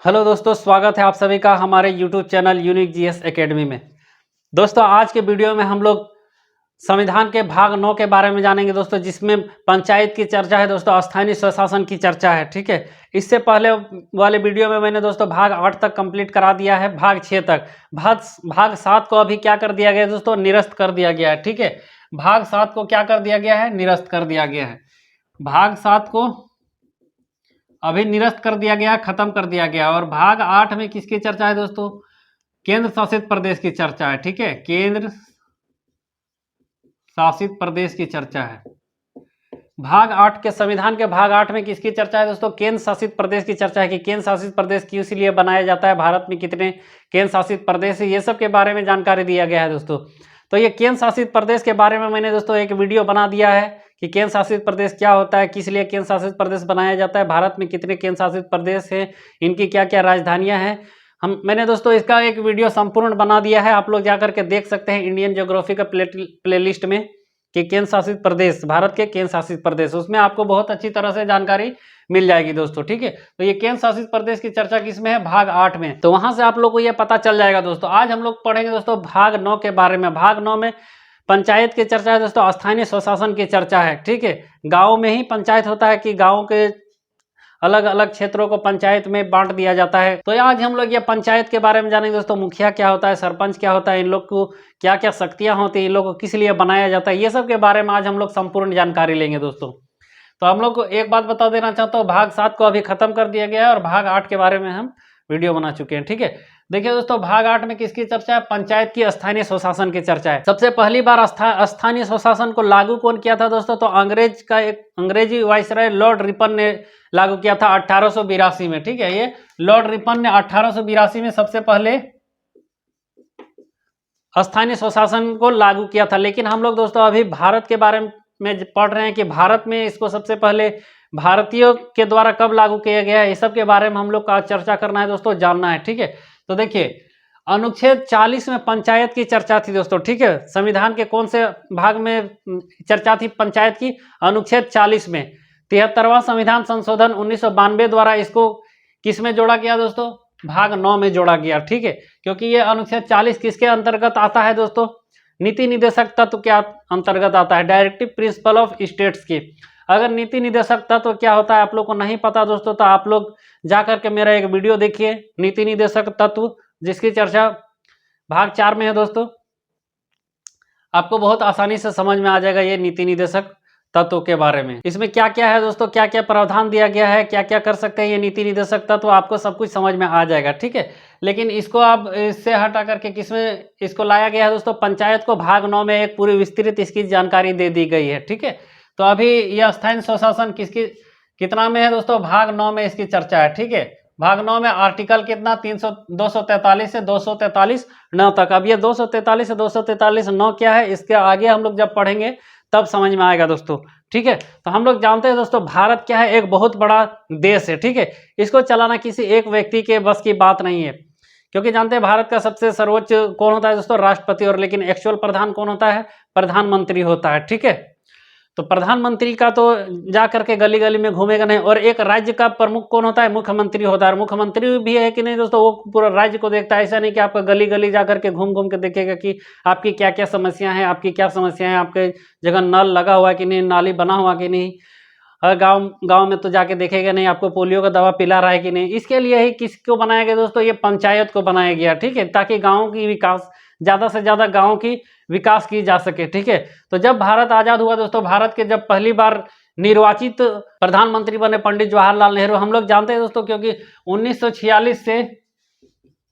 Hello दोस्तों, स्वागत है आप सभी का हमारे YouTube channel unique GS academy में। दोस्तों, आज के वीडियो में हम लोग संविधान के भाग 9 के बारे में जानेंगे दोस्तों, जिसमें पंचायत की चर्चा है दोस्तों, स्थानीय स्वशासन की चर्चा है। ठीक है, इससे पहले वाले वीडियो में मैंने दोस्तों भाग 8 तक कंप्लीट करा दिया है, भाग 6 तक। भाग 7 को अभी क्या कर दिया गया है दोस्तों, निरस्त कर दिया गया है। ठीक है, भाग 7 को क्या कर दिया गया है, निरस्त कर दिया गया है। भाग 7 को अभी निरस्त कर दिया गया, खत्म कर दिया गया। और भाग 8 में किसकी चर्चा है दोस्तों, केंद्र शासित प्रदेश की चर्चा है। ठीक है, केंद्र शासित प्रदेश की चर्चा है। भाग 8 के संविधान के भाग 8 में किसकी चर्चा है दोस्तों, केंद्र शासित प्रदेश की चर्चा है कि केंद्र शासित प्रदेश क्यों इसलिए बनाया जाता है, भारत में कितने केंद्र शासित प्रदेश है, ये सब के बारे में जानकारी दिया गया है दोस्तों। तो ये केंद्र शासित प्रदेश के बारे में मैंने दोस्तों एक वीडियो बना दिया है कि केंद्र शासित प्रदेश क्या होता है, किस लिए केंद्र शासित प्रदेश बनाया जाता है, भारत में कितने केंद्र शासित प्रदेश हैं, इनकी क्या क्या राजधानियां हैं। मैंने दोस्तों इसका एक वीडियो संपूर्ण बना दिया है, आप लोग जाकर के देख सकते हैं इंडियन ज्योग्राफी का प्लेलिस्ट में कि केंद्र शासित प्रदेश, भारत के केंद्र शासित प्रदेश, उसमें आपको बहुत अच्छी तरह से जानकारी मिल जाएगी दोस्तों। ठीक है, तो ये केंद्र शासित प्रदेश की चर्चा किसमें है, भाग 8 में। तो वहां से आप लोग को ये पता चल जाएगा दोस्तों। आज हम लोग पढ़ेंगे दोस्तों भाग 9 के बारे में। भाग 9 में पंचायत की चर्चा है दोस्तों, स्थानीय स्वशासन की चर्चा है। ठीक है, गाँव में ही पंचायत होता है कि गाँव के अलग अलग क्षेत्रों को पंचायत में बांट दिया जाता है। तो आज हम लोग ये पंचायत के बारे में जानेंगे दोस्तों, मुखिया क्या होता है, सरपंच क्या होता है, इन लोग को क्या क्या शक्तियां होती है, इन लोग को किस लिए बनाया जाता है, ये सब के बारे में आज हम लोग संपूर्ण जानकारी लेंगे दोस्तों। तो हम लोग को एक बात बता देना चाहता हूँ, भाग 7 को अभी खत्म कर दिया गया है और भाग 8 के बारे में हम वीडियो बना चुके हैं। ठीक है, देखिए दोस्तों, भाग 8 में किसकी चर्चा है, पंचायत की स्थानीय स्वशासन की चर्चा है। सबसे पहली बार स्थानीय स्वशासन को लागू कौन किया था दोस्तों, तो अंग्रेजी वाइसराय लॉर्ड रिपन ने लागू किया था 1882 में। ठीक है, ये लॉर्ड रिपन ने 1882 में सबसे पहले स्थानीय स्वशासन को लागू किया था। लेकिन हम लोग दोस्तों अभी भारत के बारे में पढ़ रहे हैं कि भारत में इसको सबसे पहले भारतीयों के द्वारा कब लागू किया गया है, इस सब के बारे में हम लोग का चर्चा करना है दोस्तों, जानना है। ठीक है, तो देखिए अनुच्छेद 40 में पंचायत की चर्चा थी दोस्तों। ठीक है, संविधान के कौन से भाग में चर्चा थी पंचायत की, अनुच्छेद 40 में। 73वां संविधान संशोधन 1992 द्वारा इसको किस में जोड़ा गया दोस्तों, भाग 9 में जोड़ा गया। ठीक है, क्योंकि ये अनुच्छेद 40 किसके अंतर्गत आता है दोस्तों, नीति निदेशक तत्व के अंतर्गत आता है, डायरेक्टिव प्रिंसिपल ऑफ स्टेट्स की। अगर नीति निदेशक तत्व क्या होता है आप लोग को नहीं पता दोस्तों, तो आप लोग जाकर के मेरा एक वीडियो देखिए, नीति निदेशक तत्व, जिसकी चर्चा भाग 4 में है दोस्तों। आपको बहुत आसानी से समझ में आ जाएगा ये नीति निदेशक तत्व के बारे में। इसमें क्या क्या है दोस्तों, क्या क्या प्रावधान दिया गया है, क्या क्या कर सकते हैं ये नीति निदेशक तत्व, आपको सब कुछ समझ में आ जाएगा। ठीक है, लेकिन इसको आप इससे हटा करके किसमें इसको लाया गया है दोस्तों, पंचायत को भाग 9 में एक पूरी विस्तृत इसकी जानकारी दे दी गई है। ठीक है, तो अभी यह स्थानीय स्वशासन कितना में है दोस्तों, भाग 9 में इसकी चर्चा है। ठीक है, भाग 9 में आर्टिकल कितना 243 से 243 9 तक। अब ये 243 से 243 9 क्या है, इसके आगे हम लोग जब पढ़ेंगे तब समझ में आएगा दोस्तों। ठीक है, तो हम लोग जानते हैं दोस्तों, भारत क्या है, एक बहुत बड़ा देश है। ठीक है, इसको चलाना किसी एक व्यक्ति के बस की बात नहीं है, क्योंकि जानते हैं भारत का सबसे सर्वोच्च कौन होता है दोस्तों, राष्ट्रपति। और लेकिन एक्चुअल प्रधान कौन होता है, प्रधानमंत्री होता है। ठीक है, तो प्रधानमंत्री का तो जा करके गली गली में घूमेगा नहीं। और एक राज्य का प्रमुख कौन होता है, मुख्यमंत्री होता है। मुख्यमंत्री भी है कि नहीं दोस्तों, वो पूरा राज्य को देखता है। ऐसा नहीं कि आपका गली गली जा करके घूम घूम के देखेगा कि आपकी क्या क्या समस्या है, आपकी क्या समस्या है, आपके जगह नल लगा हुआ कि नहीं, नाली बना हुआ कि नहीं। हर गांव में तो जाके देखेगा नहीं आपको पोलियो का दवा पिला रहा है कि नहीं। इसके लिए ही किसको बनाया गया दोस्तों, ये पंचायत को बनाया गया। ठीक है, ताकि गाँव की विकास, ज़्यादा से ज़्यादा गाँव की विकास की जा सके। ठीक है, तो जब भारत आज़ाद हुआ दोस्तों, भारत के जब पहली बार निर्वाचित प्रधानमंत्री बने पंडित जवाहरलाल नेहरू, हम लोग जानते हैं दोस्तों, क्योंकि 1946 से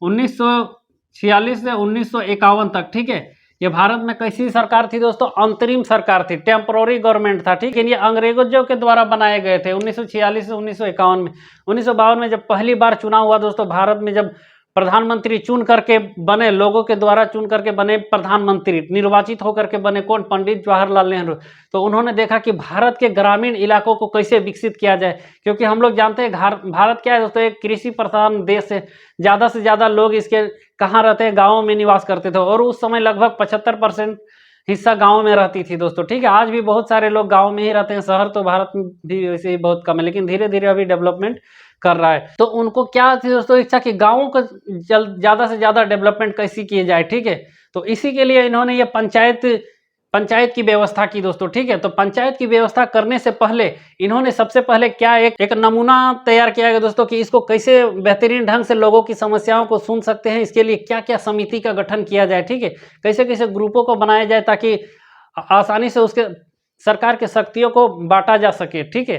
1951 तक। ठीक है, ये भारत में कैसी सरकार थी दोस्तों, अंतरिम सरकार थी, टेम्पोररी गवर्नमेंट था। ठीक है, ये अंग्रेजों के द्वारा बनाए गए थे 1946 से 1951 में। 1952 में जब पहली बार चुनाव हुआ दोस्तों, भारत में जब प्रधानमंत्री चुन करके बने, लोगों के द्वारा चुन करके बने प्रधानमंत्री, निर्वाचित होकर के बने कौन, पंडित जवाहरलाल नेहरू। तो उन्होंने देखा कि भारत के ग्रामीण इलाकों को कैसे विकसित किया जाए, क्योंकि हम लोग जानते हैं भारत क्या है दोस्तों, एक कृषि प्रधान देश है। ज़्यादा से ज़्यादा लोग इसके कहाँ रहते हैं, गाँवों में निवास करते थे। और उस समय लगभग 75% हिस्सा गाँव में रहती थी दोस्तों। ठीक है, आज भी बहुत सारे लोग गाँव में ही रहते हैं, शहर तो भारत में भी वैसे ही बहुत कम है, लेकिन धीरे धीरे अभी डेवलपमेंट कर रहा है। तो उनको क्या थी दोस्तों इच्छा कि गाँवों को ज़्यादा से ज़्यादा डेवलपमेंट कैसी किए जाए, ठीक है। तो इसी के लिए इन्होंने ये पंचायत की व्यवस्था की दोस्तों, ठीक है। तो पंचायत की व्यवस्था करने से पहले इन्होंने सबसे पहले क्या एक नमूना तैयार किया गया दोस्तों कि इसको कैसे बेहतरीन ढंग से लोगों की समस्याओं को सुन सकते हैं, इसके लिए क्या क्या समिति का गठन किया जाए, ठीक है। कैसे कैसे ग्रुपों को बनाया जाए ताकि आसानी से उसके सरकार के शक्तियों को बांटा जा सके, ठीक है।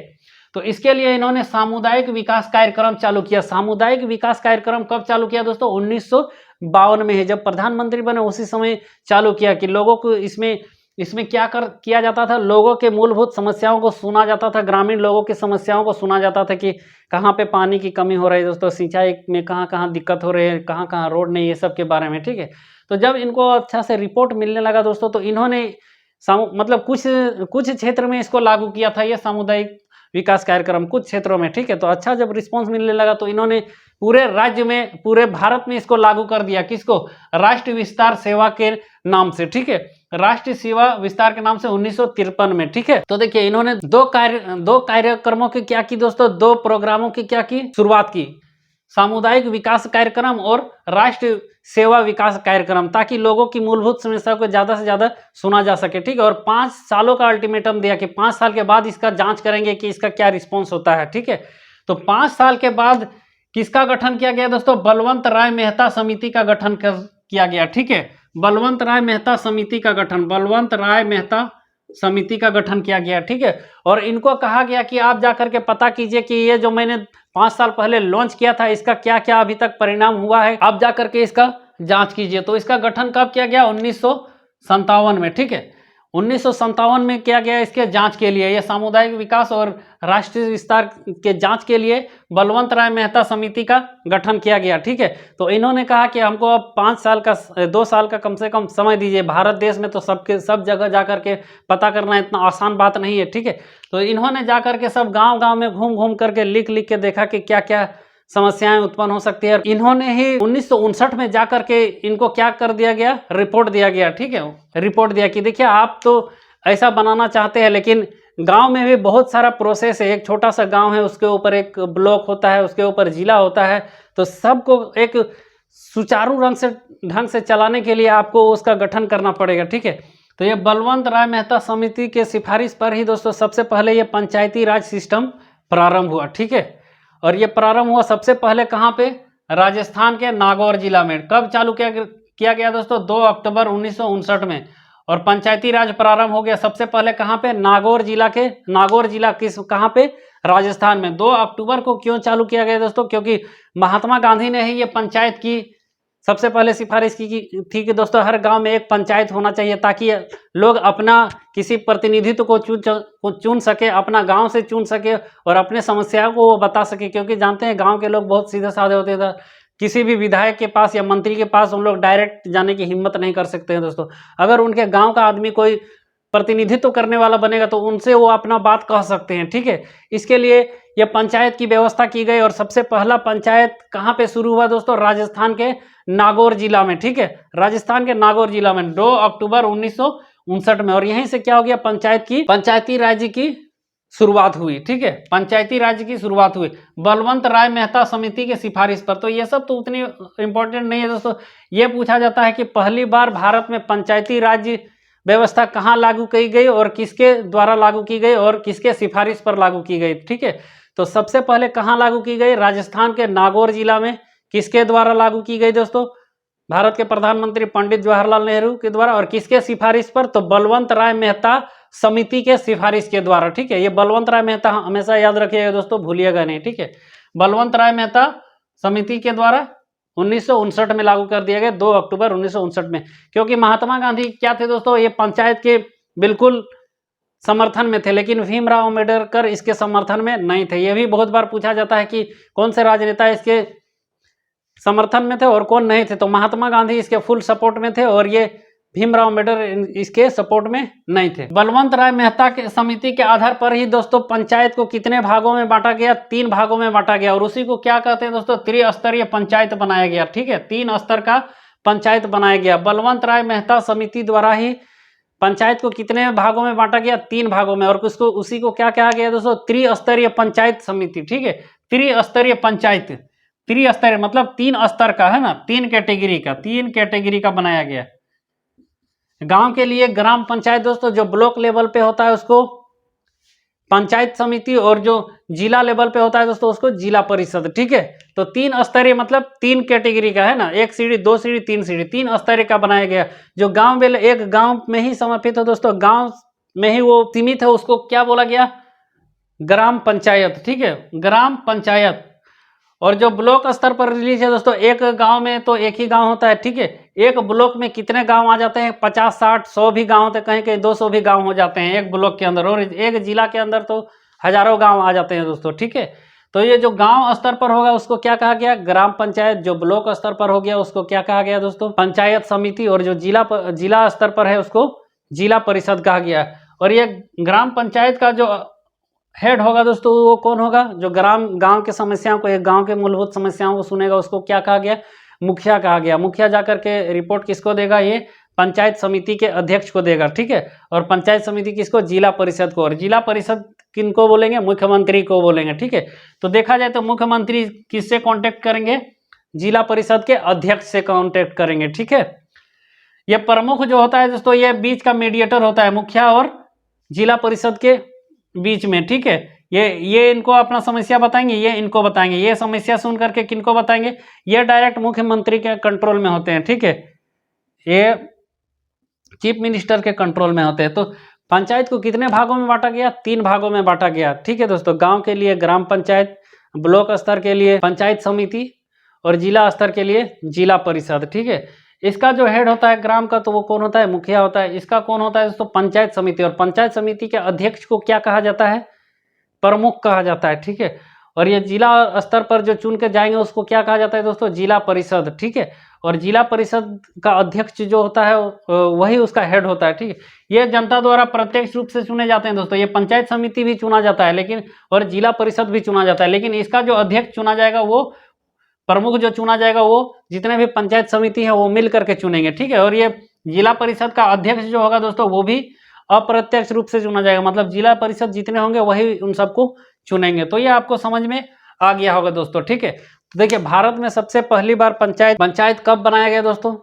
तो इसके लिए इन्होंने सामुदायिक विकास कार्यक्रम चालू किया। सामुदायिक विकास कार्यक्रम कब चालू किया दोस्तों? 1952 में है, जब प्रधानमंत्री बने उसी समय चालू किया कि लोगों को इसमें क्या किया जाता था, लोगों के मूलभूत समस्याओं को सुना जाता था, ग्रामीण लोगों की समस्याओं को सुना जाता था कि कहाँ पे पानी की कमी हो रही है दोस्तों, सिंचाई में कहाँ कहाँ दिक्कत हो रही है, कहाँ कहाँ रोड नहीं, ये सब के बारे में, ठीक है। तो जब इनको अच्छा से रिपोर्ट मिलने लगा दोस्तों, तो इन्होंने मतलब कुछ क्षेत्र में इसको लागू किया था ये सामुदायिक विकास कार्यक्रम, कुछ क्षेत्रों में, ठीक है। तो अच्छा जब रिस्पॉन्स मिलने लगा तो इन्होंने पूरे राज्य में, पूरे भारत में इसको लागू कर दिया। किसको? राष्ट्रीय विस्तार सेवा के नाम से, ठीक है। राष्ट्रीय सेवा विस्तार के नाम से 1953 में, ठीक है। तो देखिए इन्होंने दो कार्यक्रमों की क्या की दोस्तों, दो प्रोग्रामों की क्या की शुरुआत की, सामुदायिक विकास कार्यक्रम और राष्ट्रीय सेवा विकास कार्यक्रम, ताकि लोगों की मूलभूत समस्या को ज्यादा से ज्यादा सुना जा सके, ठीक है। और 5 सालों का अल्टीमेटम दिया कि 5 साल के बाद इसका जांच करेंगे कि इसका क्या रिस्पॉन्स होता है, ठीक है। तो 5 साल के बाद किसका गठन किया गया दोस्तों? बलवंत राय मेहता समिति का गठन किया गया, ठीक है। बलवंत राय मेहता समिति का गठन, बलवंत राय मेहता समिति का गठन किया गया, ठीक है। और इनको कहा गया कि आप जाकर के पता कीजिए कि ये जो मैंने 5 साल पहले लॉन्च किया था इसका क्या क्या अभी तक परिणाम हुआ है, आप जाकर के इसका जांच कीजिए। तो इसका गठन कब किया गया? 1957 में, ठीक है। 1957 में किया गया इसके जांच के लिए, ये सामुदायिक विकास और राष्ट्रीय विस्तार के जांच के लिए बलवंत राय मेहता समिति का गठन किया गया, ठीक है। तो इन्होंने कहा कि हमको अब 5 साल का 2 साल का कम से कम समय दीजिए, भारत देश में तो सब जगह जाकर के पता करना इतना आसान बात नहीं है, ठीक है। तो इन्होंने जाकर के सब गाँव में घूम करके लिख के देखा कि क्या क्या समस्याएं उत्पन्न हो सकती है। इन्होंने ही 1959 में जाकर के इनको क्या कर दिया गया? रिपोर्ट दिया गया, ठीक है। रिपोर्ट दिया कि देखिए आप तो ऐसा बनाना चाहते हैं, लेकिन गांव में भी बहुत सारा प्रोसेस है। एक छोटा सा गांव है, उसके ऊपर एक ब्लॉक होता है, उसके ऊपर जिला होता है, तो सबको एक सुचारू ढंग से चलाने के लिए आपको उसका गठन करना पड़ेगा, ठीक है। तो ये बलवंत राय मेहता समिति के सिफारिश पर ही दोस्तों सबसे पहले ये पंचायती राज सिस्टम प्रारंभ हुआ, ठीक है। और ये प्रारंभ हुआ सबसे पहले कहाँ पे? राजस्थान के नागौर जिला में। कब चालू किया गया दोस्तों? 2 अक्टूबर 1959 में। और पंचायती राज प्रारंभ हो गया सबसे पहले कहाँ पे? नागौर जिला कहाँ पे? राजस्थान में। 2 अक्टूबर को क्यों चालू किया गया दोस्तों? क्योंकि महात्मा गांधी ने ही ये पंचायत की सबसे पहले सिफारिश की थी कि दोस्तों हर गांव में एक पंचायत होना चाहिए, ताकि लोग अपना किसी प्रतिनिधित्व को चुन सके, अपना गांव से चुन सके और अपने समस्याओं को वो बता सके। क्योंकि जानते हैं गांव के लोग बहुत सीधे साधे होते हैं, किसी भी विधायक के पास या मंत्री के पास उन लोग डायरेक्ट जाने की हिम्मत नहीं कर सकते हैं दोस्तों। अगर उनके गाँव का आदमी कोई प्रतिनिधित्व करने वाला बनेगा तो उनसे वो अपना बात कह सकते हैं, ठीक है। इसके लिए यह पंचायत की व्यवस्था की गई। और सबसे पहला पंचायत कहाँ पे शुरू हुआ दोस्तों? राजस्थान के नागौर जिला में, ठीक है। राजस्थान के नागौर जिला में 2 अक्टूबर 1959 में। और यहीं से क्या हो गया? पंचायती राज्य की शुरुआत हुई, ठीक है। पंचायती राज्य की शुरुआत हुई बलवंत राय मेहता समिति के सिफारिश पर। तो ये सब तो उतनी इंपॉर्टेंट नहीं है दोस्तों। ये पूछा जाता है कि पहली बार भारत में पंचायती राज्य व्यवस्था कहाँ लागू की गई और किसके द्वारा लागू की गई और किसके सिफारिश पर लागू की गई, ठीक है। तो सबसे पहले कहाँ लागू की गई? राजस्थान के नागौर जिला में। किसके द्वारा लागू की गई दोस्तों? भारत के प्रधानमंत्री पंडित जवाहरलाल नेहरू के द्वारा। और किसके सिफारिश पर? तो बलवंत राय मेहता समिति के सिफारिश के द्वारा, ठीक है। ये बलवंत राय मेहता हमेशा याद रखिएगा दोस्तों, भूलिएगा नहीं, ठीक है। बलवंत राय मेहता समिति के द्वारा 1959 में लागू कर दिया गया, 2 अक्टूबर 1959 में। क्योंकि महात्मा गांधी क्या थे दोस्तों? ये पंचायत के बिल्कुल समर्थन में थे, लेकिन भीमराव अम्बेडकर इसके समर्थन में नहीं थे। यह भी बहुत बार पूछा जाता है कि कौन से राजनेता इसके समर्थन में थे और कौन नहीं थे। तो महात्मा गांधी इसके फुल सपोर्ट में थे और ये भीमराव अम्बेडकर इसके सपोर्ट में नहीं थे। बलवंत राय मेहता के समिति के आधार पर ही दोस्तों पंचायत को कितने भागों में बांटा गया? 3 भागों में बांटा गया। और उसी को क्या कहते हैं दोस्तों? त्रिस्तरीय पंचायत बनाया गया, ठीक है। 3 स्तर का पंचायत बनाया गया। बलवंत राय मेहता समिति द्वारा ही पंचायत को कितने भागों में बांटा गया? 3 भागों में। और उसको उसी को क्या कहा गया दोस्तों? त्रिस्तरीय पंचायत समिति। ठीक है, त्रिस्तरीय पंचायत, त्रिस्तरीय मतलब 3 स्तर का, है ना, 3 कैटेगरी का बनाया गया। गांव के लिए ग्राम पंचायत दोस्तों जो ब्लॉक लेवल पे होता है उसको पंचायत समिति, और जो जिला लेवल पे होता है दोस्तों उसको जिला परिषद। ठीक है, तो 3 स्तरीय मतलब 3 कैटेगरी का, है ना, 1 सीढ़ी 2 सीढ़ी 3 सीढ़ी, 3 स्तरीय का बनाया गया। जो गांव में एक गांव में ही समर्पित है दोस्तों, गांव में ही वो सीमित है, उसको क्या बोला गया? ग्राम पंचायत। ठीक है, ग्राम पंचायत। और जो ब्लॉक स्तर पर रिलीज है दोस्तों, एक गांव में तो एक ही गांव होता है। ठीक है, एक ब्लॉक में कितने गांव आ जाते हैं? 50 60 100 भी गांव होते हैं, कहीं कहीं 200 भी गांव हो जाते हैं एक ब्लॉक के अंदर, और एक जिला के अंदर तो हजारों गांव आ जाते हैं दोस्तों। ठीक है, तो ये जो गांव स्तर पर होगा उसको क्या कहा गया? ग्राम पंचायत। जो ब्लॉक स्तर पर हो गया उसको क्या कहा गया दोस्तों? पंचायत समिति। और जो जिला स्तर पर है उसको जिला परिषद कहा गया। और ये ग्राम पंचायत का जो हेड होगा दोस्तों वो कौन होगा? जो गांव के समस्याओं को, एक गांव के मूलभूत समस्याओं को सुनेगा उसको क्या कहा गया? मुखिया कहा गया। मुखिया जाकर के रिपोर्ट किसको देगा? ये पंचायत समिति के अध्यक्ष को देगा। ठीक है, और पंचायत समिति किसको? जिला परिषद को। और जिला परिषद किनको बोलेंगे? मुख्यमंत्री को बोलेंगे। ठीक है, तो देखा जाए तो मुख्यमंत्री किससे कांटेक्ट करेंगे? जिला परिषद के अध्यक्ष से कांटेक्ट करेंगे। ठीक है, ये प्रमुख जो होता है दोस्तों, ये बीच का मीडिएटर होता है मुखिया और जिला परिषद के बीच में। ठीक है, ये इनको अपना समस्या बताएंगे, ये इनको बताएंगे। ये समस्या सुन करके किनको बताएंगे? ये डायरेक्ट मुख्यमंत्री के कंट्रोल में होते हैं। ठीक है, ये चीफ मिनिस्टर के कंट्रोल में होते हैं। तो पंचायत को कितने भागों में बांटा गया? 3 भागों में बांटा गया। ठीक है दोस्तों, गांव के लिए ग्राम पंचायत, ब्लॉक स्तर के लिए पंचायत समिति, और जिला स्तर के लिए जिला परिषद। ठीक है, इसका जो हेड होता है ग्राम का तो वो कौन होता है? मुखिया होता है। इसका कौन होता है दोस्तों? पंचायत समिति। और पंचायत समिति के अध्यक्ष को क्या कहा जाता है? प्रमुख कहा जाता है। ठीक है, और ये जिला स्तर पर जो चुन के जाएंगे उसको क्या कहा जाता है दोस्तों? जिला परिषद। ठीक है, और जिला परिषद का अध्यक्ष जो होता है वही उसका हेड होता है। ठीक है, ये जनता द्वारा प्रत्यक्ष रूप से चुने जाते हैं दोस्तों। ये पंचायत समिति भी चुना जाता है लेकिन, और जिला परिषद भी चुना जाता है, लेकिन इसका जो अध्यक्ष चुना जाएगा, वो प्रमुख जो चुना जाएगा, वो जितने भी पंचायत समिति है वो मिल करके चुनेंगे। ठीक है, और ये जिला परिषद का अध्यक्ष जो होगा दोस्तों वो भी अप्रत्यक्ष रूप से चुना जाएगा, मतलब जिला परिषद जितने होंगे वही उन सबको चुनेंगे। तो ये आपको समझ में आ गया होगा दोस्तों। ठीक है, तो देखिए भारत में सबसे पहली बार पंचायत कब बनाया गया दोस्तों?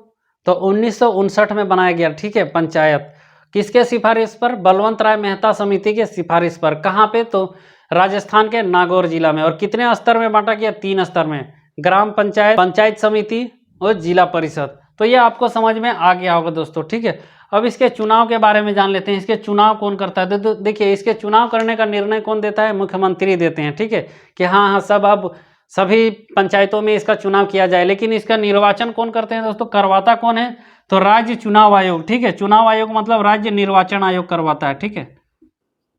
तो 1959 में बनाया गया। ठीक है, पंचायत किसके सिफारिश पर? बलवंत राय मेहता समिति के सिफारिश पर। कहाँ पे? तो राजस्थान के नागौर जिला में। और कितने स्तर में बांटा गया? 3 स्तर में, ग्राम पंचायत, पंचायत समिति और जिला परिषद। तो ये आपको समझ में आ गया होगा दोस्तों। ठीक है, अब इसके चुनाव के बारे में जान लेते हैं। इसके चुनाव कौन करता है? तो देखिए, इसके चुनाव करने का निर्णय कौन देता है? मुख्यमंत्री देते हैं। ठीक है, कि हाँ हाँ सब अब सभी पंचायतों में इसका चुनाव किया जाए। लेकिन इसका निर्वाचन कौन करते हैं दोस्तों? करवाता कौन है? तो राज्य चुनाव आयोग। ठीक है, चुनाव आयोग मतलब राज्य निर्वाचन आयोग करवाता है। ठीक है,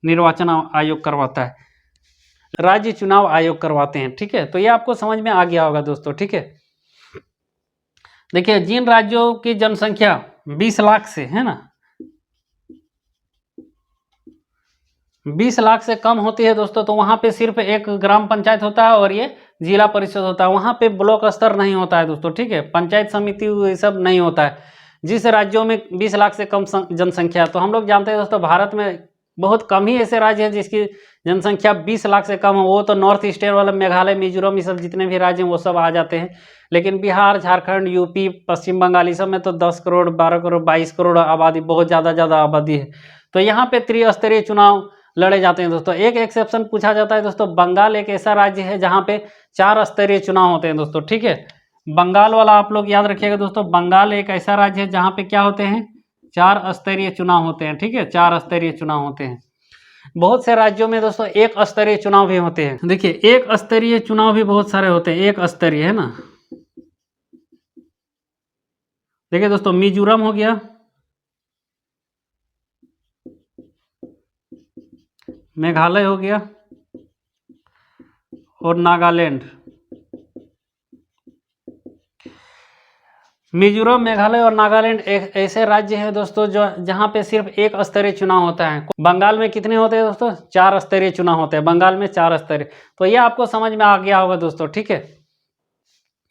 निर्वाचन आयोग करवाता है, राज्य चुनाव आयोग करवाते हैं। ठीक है, तो ये आपको समझ में आ गया होगा दोस्तों। ठीक है, देखिए जिन राज्यों की जनसंख्या 20 लाख से, है ना, 20 लाख से कम होती है दोस्तों, तो वहां पे सिर्फ एक ग्राम पंचायत होता है और ये जिला परिषद होता है। वहां पे ब्लॉक स्तर नहीं होता है दोस्तों। ठीक है, पंचायत समिति ये सब नहीं होता है। जिस राज्यों में 20 लाख से कम जनसंख्या, तो हम लोग जानते हैं दोस्तों भारत में बहुत कम ही ऐसे राज्य हैं जिसकी जनसंख्या 20 लाख से कम हो। वो तो नॉर्थ ईस्टर्न वाला मेघालय, मिजोरम, ये सब जितने भी राज्य हैं वो सब आ जाते हैं। लेकिन बिहार, झारखंड, यूपी, पश्चिम बंगाल, ये सब में तो 10 करोड़, 12 करोड़, 22 करोड़ आबादी, बहुत ज़्यादा आबादी है। तो यहाँ पे त्रिस्तरीय चुनाव लड़े जाते हैं दोस्तों। एक एक्सेप्शन पूछा जाता है दोस्तों, बंगाल एक ऐसा राज्य है जहाँ पे 4 स्तरीय चुनाव होते हैं दोस्तों। ठीक है, बंगाल वाला आप लोग याद रखिएगा दोस्तों। बंगाल एक ऐसा राज्य है जहाँ पे क्या होते हैं? 4 स्तरीय चुनाव होते हैं। ठीक है, 4 स्तरीय चुनाव होते हैं। बहुत से राज्यों में दोस्तों 1 स्तरीय चुनाव भी होते हैं। देखिए 1 स्तरीय चुनाव भी बहुत सारे होते हैं। 1 स्तरीय, है ना। देखिए दोस्तों, मिजोरम हो गया, मेघालय हो गया और नागालैंड। मिजोरम, मेघालय और नागालैंड एक ऐसे राज्य हैं दोस्तों जो जहां पे सिर्फ 1 स्तरीय चुनाव होता है। बंगाल में कितने होते हैं दोस्तों? 4 स्तरीय चुनाव होते हैं। बंगाल में 4 स्तरीय। तो ये आपको समझ में आ गया होगा दोस्तों। ठीक है,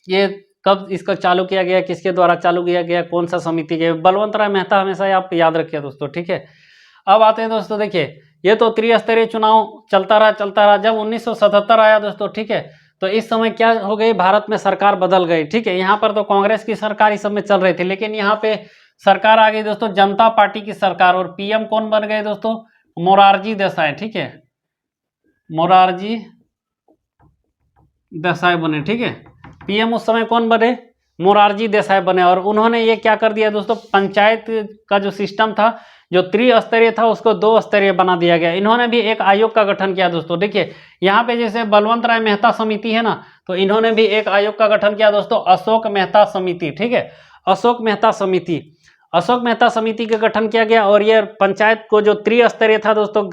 ये कब इसको चालू किया गया, किसके द्वारा चालू किया गया, कौन सा समिति के, बलवंत राय मेहता हमेशा आप याद रखिए दोस्तों, ठीक है। अब आते हैं दोस्तों, देखिए ये तो त्रिस्तरीय चुनाव चलता रहा। जब 1977 आया दोस्तों, ठीक है, तो इस समय क्या हो गई, भारत में सरकार बदल गई, ठीक है। यहाँ पर तो कांग्रेस की सरकार इस समय चल रही थी, लेकिन यहाँ पे सरकार आ गई दोस्तों जनता पार्टी की सरकार, और पीएम कौन बन गए दोस्तों, मोरारजी देसाई, ठीक है, मोरारजी देसाई बने, ठीक है। पीएम उस समय कौन बने, मोरारजी देसाई बने, और उन्होंने ये क्या कर दिया दोस्तों, पंचायत का जो सिस्टम था, जो त्रिस्तरीय था, उसको 2 स्तरीय बना दिया गया। इन्होंने भी एक आयोग का गठन किया दोस्तों। देखिए यहाँ पे जैसे बलवंत राय मेहता समिति है ना, तो इन्होंने भी एक आयोग का गठन किया दोस्तों, अशोक मेहता समिति, ठीक है, अशोक मेहता समिति। अशोक मेहता समिति का गठन किया गया, और ये पंचायत को जो त्रिस्तरीय था दोस्तों,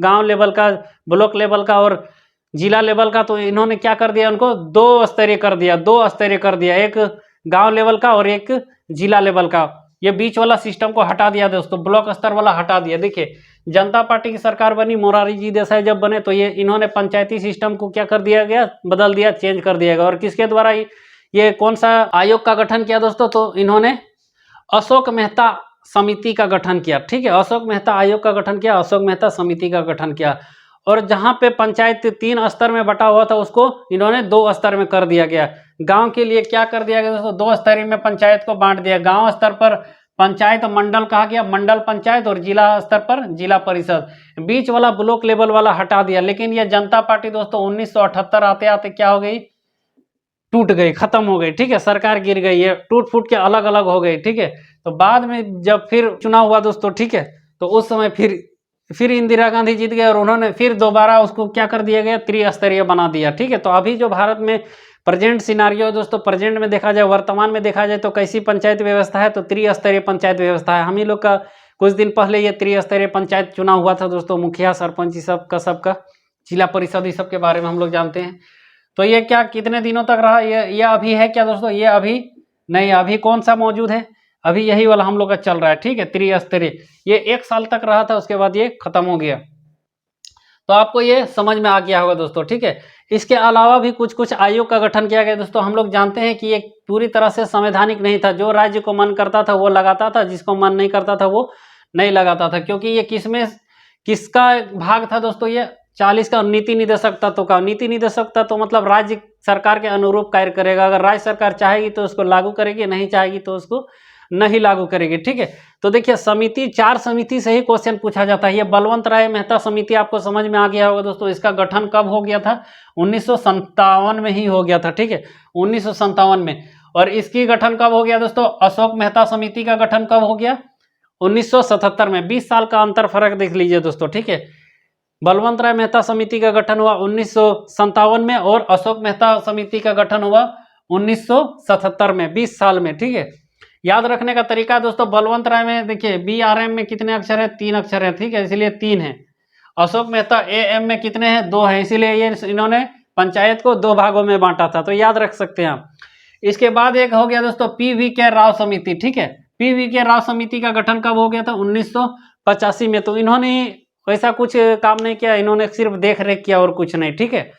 गांव लेवल का, ब्लॉक लेवल का और जिला लेवल का, तो इन्होंने क्या कर दिया, उनको 2 स्तरीय कर दिया, 2 स्तरीय कर दिया, एक गांव लेवल का और एक जिला लेवल का। ये बीच वाला सिस्टम को हटा दिया दोस्तों, ब्लॉक स्तर वाला हटा दिया। देखिए जनता पार्टी की सरकार बनी, मोरारजी देसाई जब बने, तो ये इन्होंने पंचायती सिस्टम को क्या कर दिया गया, बदल दिया, चेंज कर दिया गया। और किसके द्वारा ये कौन सा आयोग का गठन किया दोस्तों, तो इन्होंने अशोक मेहता समिति का गठन किया, ठीक है, अशोक मेहता आयोग का गठन किया, अशोक मेहता समिति का गठन किया। और जहां पे पंचायत 3 स्तर में बटा हुआ था, उसको इन्होंने 2 स्तर में कर दिया गया। गांव के लिए क्या कर दिया गया दोस्तों, 2 स्तरीय में पंचायत को बांट दिया। गांव स्तर पर पंचायत मंडल कहा गया, मंडल पंचायत, और जिला स्तर पर जिला परिषद। बीच वाला ब्लॉक लेवल वाला हटा दिया। लेकिन ये जनता पार्टी दोस्तों 1978 आते आते क्या हो गई, टूट गई, खत्म हो गई, ठीक है, सरकार गिर गई, ये टूट फूट के अलग अलग हो गई, ठीक है। तो बाद में जब फिर चुनाव हुआ दोस्तों, ठीक है, तो उस समय फिर इंदिरा गांधी जीत गए, और उन्होंने फिर दोबारा उसको क्या कर दिया गया, त्रिस्तरीय बना दिया, ठीक है। तो अभी जो भारत में प्रेजेंट सिनारियो दोस्तों, प्रेजेंट में देखा जाए, वर्तमान में देखा जाए, तो कैसी पंचायत व्यवस्था है, तो त्रिस्तरीय पंचायत व्यवस्था है। हम ही लोग का कुछ दिन पहले ये त्रिस्तरीय पंचायत चुनाव हुआ था दोस्तों, मुखिया सरपंच सबका जिला परिषद सब के बारे में हम लोग जानते हैं। तो ये क्या कितने दिनों तक रहा, ये अभी है क्या दोस्तों, ये अभी नहीं, अभी कौन सा मौजूद है, अभी यही वाला हम लोग का चल रहा है, ठीक है, त्रिस्तरीय। ये 1 साल तक रहा था, उसके बाद ये खत्म हो गया। तो आपको ये समझ में आ गया होगा दोस्तों, ठीक है। इसके अलावा भी कुछ आयोग का गठन किया गया दोस्तों। हम लोग जानते हैं कि ये पूरी तरह से संवैधानिक नहीं था, जो राज्य को मन करता था वो लगाता था, जिसको मन नहीं करता था वो नहीं लगाता था। क्योंकि ये किसका भाग था दोस्तों, ये 40 का नीति निदेशक तत्व का। नीति निदेशक तत्व मतलब राज्य सरकार के अनुरूप कार्य करेगा। अगर राज्य सरकार चाहेगी तो उसको लागू करेगी, नहीं चाहेगी तो उसको नहीं लागू करेगी, ठीक है। तो देखिए समिति, 4 समिति से ही क्वेश्चन पूछा जाता है। ये बलवंत राय मेहता समिति आपको समझ में आ गया होगा दोस्तों। इसका गठन कब हो गया था, 1957 में ही हो गया था, ठीक है, 1957 में। और इसकी गठन कब हो गया दोस्तों, अशोक मेहता समिति का गठन कब हो गया, 1977 में। 20 साल का अंतर फर्क देख लीजिए दोस्तों, ठीक है। बलवंत राय मेहता समिति का गठन हुआ 1957 में, और अशोक मेहता समिति का गठन हुआ 1977 में, 20 साल में, ठीक है। याद रखने का तरीका दोस्तों, बलवंत राय में देखिए BRM में कितने अक्षर है, 3 अक्षर है, ठीक है, इसीलिए 3 है। अशोक मेहता AM में कितने हैं, 2 है, इसीलिए ये इन्होंने पंचायत को 2 भागों में बांटा था, तो याद रख सकते हैं आप। इसके बाद एक हो गया दोस्तों PVK राव समिति, ठीक है। PVK राव समिति का गठन कब हो गया था, 1985 में। तो इन्होंने वैसा कुछ काम नहीं किया, इन्होंने सिर्फ देख रेख किया और कुछ नहीं, ठीक है।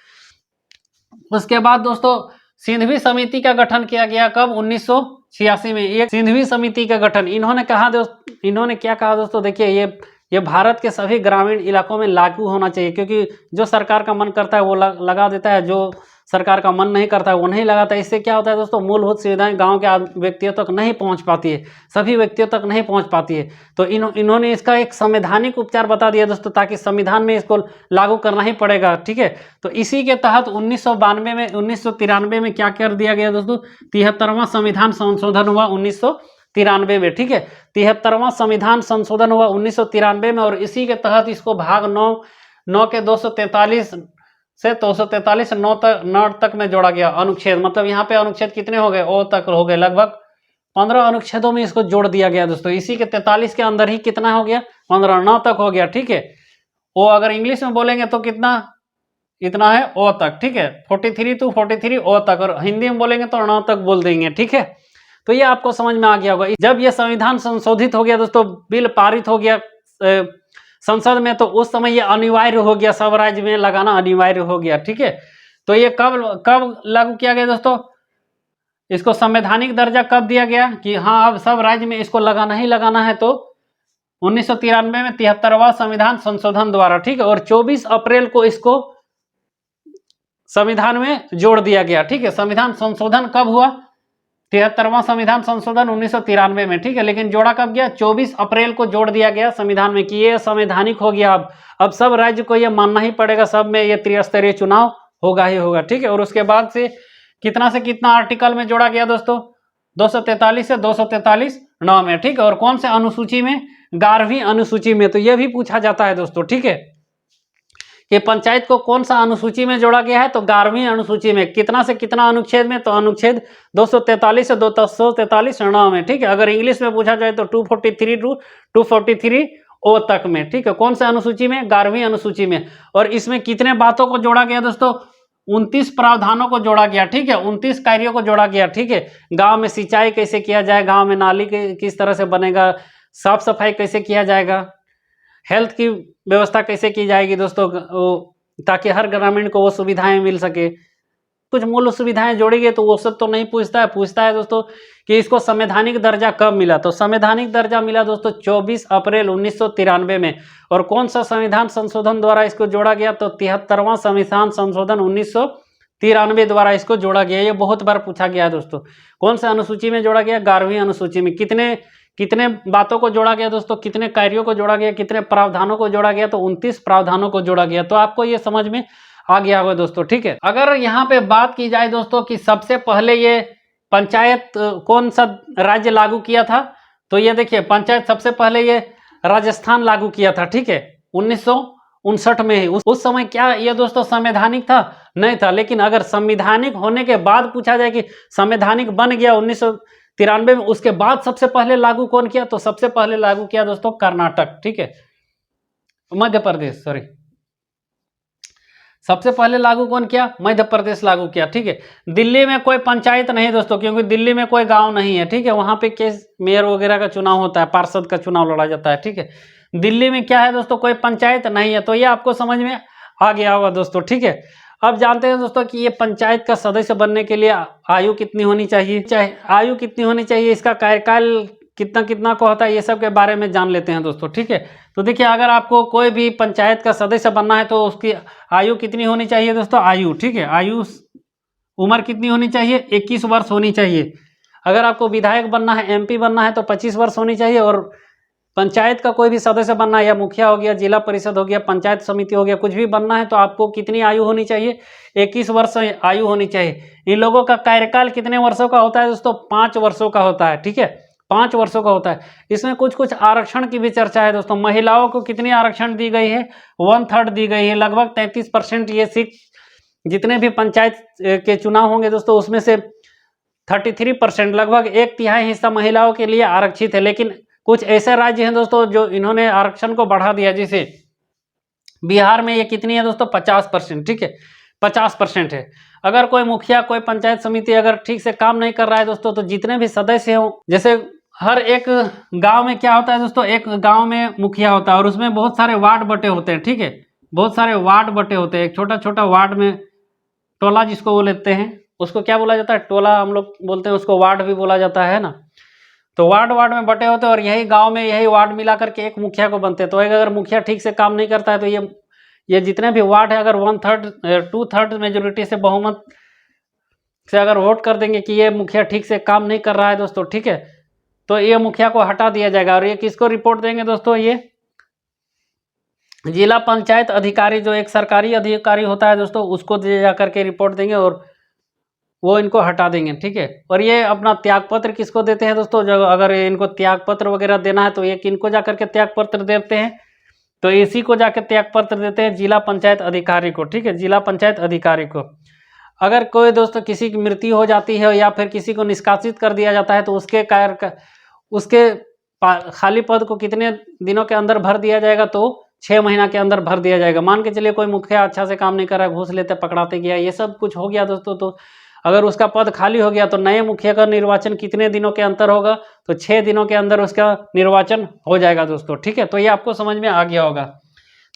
उसके बाद दोस्तों सिंधवी समिति का गठन किया गया कब, 1986 में। ये सिंधवी समिति का गठन इन्होंने क्या कहा दोस्तों, देखिए ये भारत के सभी ग्रामीण इलाकों में लागू होना चाहिए। क्योंकि जो सरकार का मन करता है वो लगा देता है, जो सरकार का मन नहीं करता है वो नहीं लगाता। इससे क्या होता है दोस्तों, मूलभूत सुविधाएं गांव के व्यक्तियों तक नहीं पहुंच पाती है, सभी व्यक्तियों तक नहीं पहुंच पाती है। तो इन्होंने इसका एक संवैधानिक उपचार बता दिया दोस्तों, ताकि संविधान में इसको लागू करना ही पड़ेगा, ठीक है। तो इसी के तहत 1993 में क्या कर दिया गया दोस्तों, 73वां संविधान संशोधन हुआ 1993 में, ठीक है। 73वां संविधान संशोधन हुआ 1993 में, और इसी के तहत इसको भाग 9 के 243 से 243 9 तक में जोड़ा गया। अनुच्छेद मतलब यहाँ पे अनुच्छेद कितने हो गए, ओ तक हो गए, लगभग 15 अनुच्छेदों में इसको जोड़ दिया गया दोस्तों। इसी के 43 के अंदर ही कितना हो गया, 15 9 तक हो गया, ठीक है। ओ अगर इंग्लिश में बोलेंगे तो कितना, इतना है ओ तक, ठीक है, 43 to 43 ओ तक, और हिंदी में बोलेंगे तो 9 तक बोल देंगे, ठीक है। तो ये आपको समझ में आ गया होगा। जब ये संविधान संशोधित हो गया दोस्तों, बिल पारित हो गया संसद में, तो उस समय ये अनिवार्य हो गया, सब राज्य में लगाना अनिवार्य हो गया, ठीक है। तो ये कब लागू किया गया दोस्तों, इसको संवैधानिक दर्जा कब दिया गया कि हाँ अब सब राज्य में इसको लगाना ही लगाना है, तो 1993 में 73वां संविधान संशोधन द्वारा, ठीक है। और 24 अप्रैल को इसको संविधान में जोड़ दिया गया, ठीक है। संविधान संशोधन कब हुआ? 73वां संविधान संशोधन 1993 में, ठीक है। लेकिन जोड़ा कब गया? 24 अप्रैल को जोड़ दिया गया संविधान में कि ये संवैधानिक हो गया। अब सब राज्य को ये मानना ही पड़ेगा, सब में ये त्रिस्तरीय चुनाव होगा ही होगा, ठीक है। और उसके बाद से कितना आर्टिकल में जोड़ा गया दोस्तों? 243 से 243 9 में, ठीक है। और कौन से अनुसूची में? 11वीं अनुसूची में। तो यह भी पूछा जाता है दोस्तों, ठीक है, कि पंचायत को कौन सा अनुसूची में जोड़ा गया है? तो 11वीं अनुसूची में। कितना से कितना अनुच्छेद में? तो अनुच्छेद 243 से 243 9 में, ठीक है। अगर इंग्लिश में पूछा जाए तो 243 टू 243 ओ तक में, ठीक है। कौन से अनुसूची में? 11वीं अनुसूची में। और इसमें कितने बातों को जोड़ा गया दोस्तों? 29 प्रावधानों को जोड़ा गया, ठीक है। 29 कार्यों को जोड़ा गया, ठीक है। गांव में सिंचाई कैसे किया जाए, गांव में नाली किस तरह से बनेगा, साफ सफाई कैसे किया जाएगा, हेल्थ की व्यवस्था कैसे की जाएगी दोस्तों, ताकि हर ग्रामीण को वो सुविधाएं मिल सके। कुछ मूल सुविधाएं जोड़ी गई, तो वो सब तो नहीं पूछता है दोस्तों कि इसको संवैधानिक दर्जा कब मिला? तो संवैधानिक दर्जा मिला दोस्तों 24 अप्रैल 1993 में। और कौन सा संविधान संशोधन द्वारा इसको जोड़ा गया? तो 73वां संविधान संशोधन 1993 द्वारा इसको जोड़ा गया। ये बहुत बार पूछा गया है दोस्तों। कौन सा अनुसूची में जोड़ा गया? 11वीं अनुसूची में। कितने बातों को जोड़ा गया दोस्तों? कितने कार्यों को जोड़ा गया? कितने प्रावधानों को जोड़ा गया? तो 29 प्रावधानों को जोड़ा गया। तो आपको ये समझ में आ गया होगा दोस्तों, ठीक है। अगर यहाँ पे बात की जाए दोस्तों कि सबसे पहले ये पंचायत कौन सा राज्य लागू किया था, तो ये देखिए पंचायत सबसे पहले ये राजस्थान लागू किया था, ठीक है, 1959 में ही। उस समय क्या ये दोस्तों संवैधानिक था? नहीं था। लेकिन अगर संवैधानिक होने के बाद पूछा जाए कि संवैधानिक बन गया 1993 में, उसके बाद सबसे पहले लागू कौन किया? तो सबसे पहले लागू किया दोस्तों कर्नाटक, ठीक है, मध्य प्रदेश, सॉरी, सबसे पहले लागू कौन किया? मध्य प्रदेश लागू किया, ठीक है। दिल्ली में कोई पंचायत नहीं दोस्तों, क्योंकि दिल्ली में कोई गांव नहीं है, ठीक है। वहां पे केस मेयर वगैरह का चुनाव होता है, पार्षद का चुनाव लड़ा जाता है, ठीक है। दिल्ली में क्या है दोस्तों? कोई पंचायत नहीं है। तो ये आपको समझ में आ गया होगा दोस्तों, ठीक है। अब जानते हैं दोस्तों कि ये पंचायत का सदस्य बनने के लिए आयु कितनी होनी चाहिए, आयु कितनी होनी चाहिए, इसका कार्यकाल कितना को होता है, ये सब के बारे में जान लेते हैं दोस्तों, ठीक है। तो देखिए अगर आपको कोई भी पंचायत का सदस्य बनना है तो उसकी आयु कितनी होनी चाहिए दोस्तों? आयु, ठीक है, आयु उम्र कितनी होनी चाहिए? 21 वर्ष होनी चाहिए। अगर आपको विधायक बनना है, एमपी बनना है तो 25 वर्ष होनी चाहिए। और पंचायत का कोई भी सदस्य बनना है, या मुखिया हो गया, जिला परिषद हो गया, पंचायत समिति हो गया, कुछ भी बनना है तो आपको कितनी आयु होनी चाहिए? 21 वर्ष आयु होनी चाहिए। इन लोगों का कार्यकाल कितने वर्षों का होता है दोस्तों? 5 वर्षों का होता है, ठीक है, 5 वर्षों का होता है। इसमें कुछ आरक्षण की भी चर्चा है दोस्तों। महिलाओं को कितनी आरक्षण दी गई है? 1/3 दी गई है, लगभग 33%। ये सीट जितने भी पंचायत के चुनाव होंगे दोस्तों, उसमें से 33%, लगभग 1/3 हिस्सा महिलाओं के लिए आरक्षित है। लेकिन कुछ ऐसे राज्य हैं दोस्तों जो इन्होंने आरक्षण को बढ़ा दिया, जैसे बिहार में ये कितनी है दोस्तों? 50%, ठीक है, 50% है। अगर कोई मुखिया, कोई पंचायत समिति अगर ठीक से काम नहीं कर रहा है दोस्तों, तो जितने भी सदस्य हों, जैसे हर एक गांव में क्या होता है दोस्तों? एक गांव में मुखिया होता है और उसमें बहुत सारे वार्ड बटे होते हैं, ठीक है, बहुत सारे वार्ड बटे होते हैं। एक छोटा वार्ड में टोला जिसको वो लेते हैं, उसको क्या बोला जाता है? टोला हम लोग बोलते हैं, उसको वार्ड भी बोला जाता है ना। तो वार्ड में बटे होते हैं और यही गांव में यही वार्ड मिला करके एक मुखिया को बनते हैं। तो अगर मुखिया ठीक से काम नहीं करता है तो ये जितने भी वार्ड है, अगर 1/3 2/3 मेजोरिटी से, बहुमत से अगर वोट कर देंगे कि ये मुखिया ठीक से काम नहीं कर रहा है दोस्तों, ठीक है, तो ये मुखिया को हटा दिया जाएगा। और ये किसको रिपोर्ट देंगे दोस्तों? ये जिला पंचायत अधिकारी, जो एक सरकारी अधिकारी होता है दोस्तों, उसको जा करके रिपोर्ट देंगे और वो इनको हटा देंगे, ठीक है। और ये अपना त्यागपत्र किसको देते हैं दोस्तों? जब अगर इनको त्यागपत्र वगैरह देना है तो ये किनको जा करके त्यागपत्र देते हैं? तो इसी को जाकर त्यागपत्र देते हैं जिला पंचायत अधिकारी को, ठीक है, जिला पंचायत अधिकारी को। अगर कोई दोस्तों किसी की मृत्यु हो जाती है या फिर किसी को निष्कासित कर दिया जाता है तो उसके खाली पद को कितने दिनों के अंदर भर दिया जाएगा? तो 6 महीना के अंदर भर दिया जाएगा। मान के चलिए कोई मुखिया अच्छा से काम नहीं कर रहा है, घूस लेते पकड़ाते गया, ये सब कुछ हो गया दोस्तों, तो अगर उसका पद खाली हो गया तो नए मुखिया का निर्वाचन कितने दिनों के अंतर होगा? तो 6 दिनों के अंदर उसका निर्वाचन हो जाएगा दोस्तों, ठीक है। तो ये आपको समझ में आ गया होगा।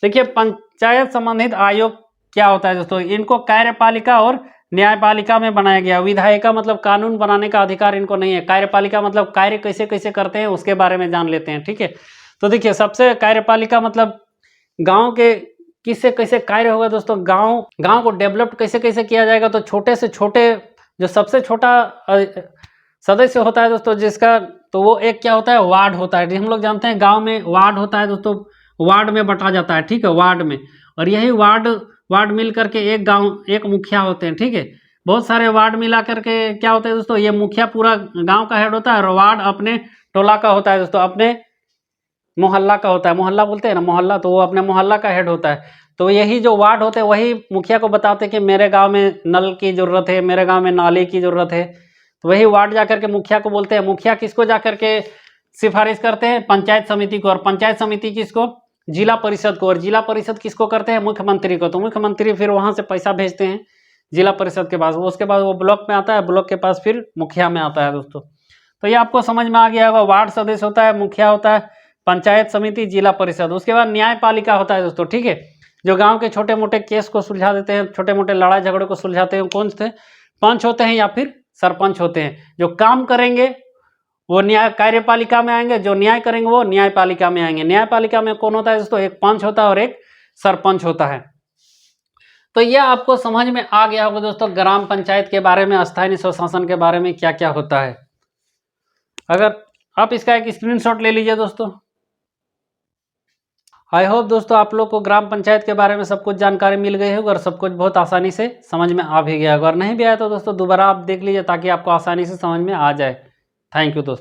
देखिए पंचायत संबंधित आयोग क्या होता है दोस्तों? इनको कार्यपालिका और न्यायपालिका में बनाया गया। विधायिका मतलब कानून बनाने का अधिकार इनको नहीं है। कार्यपालिका मतलब कार्य कैसे कैसे करते हैं उसके बारे में जान लेते हैं, ठीक है। तो देखिए, सबसे कार्यपालिका मतलब गांव के किससे कैसे कार्य होगा दोस्तों, गांव को डेवलप कैसे कैसे किया जाएगा। तो छोटे से छोटे, जो सबसे छोटा सदस्य होता है दोस्तों जिसका, तो वो एक क्या होता है, वार्ड होता है। हम लोग जानते हैं गांव में वार्ड होता है दोस्तों, वार्ड में बंटा जाता है, ठीक है, वार्ड में। और यही वार्ड मिल करके एक गांव, एक मुखिया होते हैं, ठीक है। बहुत सारे वार्ड मिला करके क्या होता है दोस्तों, ये मुखिया पूरा गांव का हेड होता है, और वार्ड अपने टोला का होता है दोस्तों, अपने मोहल्ला का होता है। मोहल्ला बोलते हैं ना, मोहल्ला, तो वो अपने मोहल्ला का हेड होता है। तो यही जो वार्ड होते हैं वही मुखिया को बताते हैं कि मेरे गांव में नल की जरूरत है, मेरे गांव में नाले की जरूरत है। तो वही वार्ड जाकर के मुखिया को बोलते हैं। मुखिया किसको जाकर के सिफारिश करते हैं, पंचायत समिति को, और पंचायत समिति किसको, जिला परिषद को, और जिला परिषद किसको करते हैं, मुख्यमंत्री को। तो मुख्यमंत्री फिर वहां से पैसा भेजते हैं जिला परिषद के पास, उसके बाद वो ब्लॉक में आता है, ब्लॉक के पास फिर मुखिया में आता है दोस्तों। तो ये आपको समझ में आ गया होगा। वार्ड सदस्य होता है, मुखिया होता है, पंचायत समिति, जिला परिषद। उसके बाद न्यायपालिका होता है दोस्तों, ठीक है, जो गांव के छोटे मोटे केस को सुलझा देते हैं, छोटे मोटे लड़ाई झगड़े को सुलझाते हैं। कौन से, पंच होते हैं या फिर सरपंच होते हैं। जो काम करेंगे वो न्याय कार्यपालिका में आएंगे, जो न्याय करेंगे वो न्यायपालिका में आएंगे। न्यायपालिका में कौन होता है दोस्तों, एक पंच होता है और एक सरपंच होता है। तो यह आपको समझ में आ गया होगा दोस्तों ग्राम पंचायत के बारे में, स्थानीय स्वशासन के बारे में क्या क्या होता है। अगर आप इसका एक स्क्रीनशॉट ले लीजिए दोस्तों। आई होप दोस्तों आप लोग को ग्राम पंचायत के बारे में सब कुछ जानकारी मिल गई होगी और सब कुछ बहुत आसानी से समझ में आ भी गया होगा। और नहीं भी आया तो दोस्तों दोबारा आप देख लीजिए ताकि आपको आसानी से समझ में आ जाए। थैंक यू दोस्तों।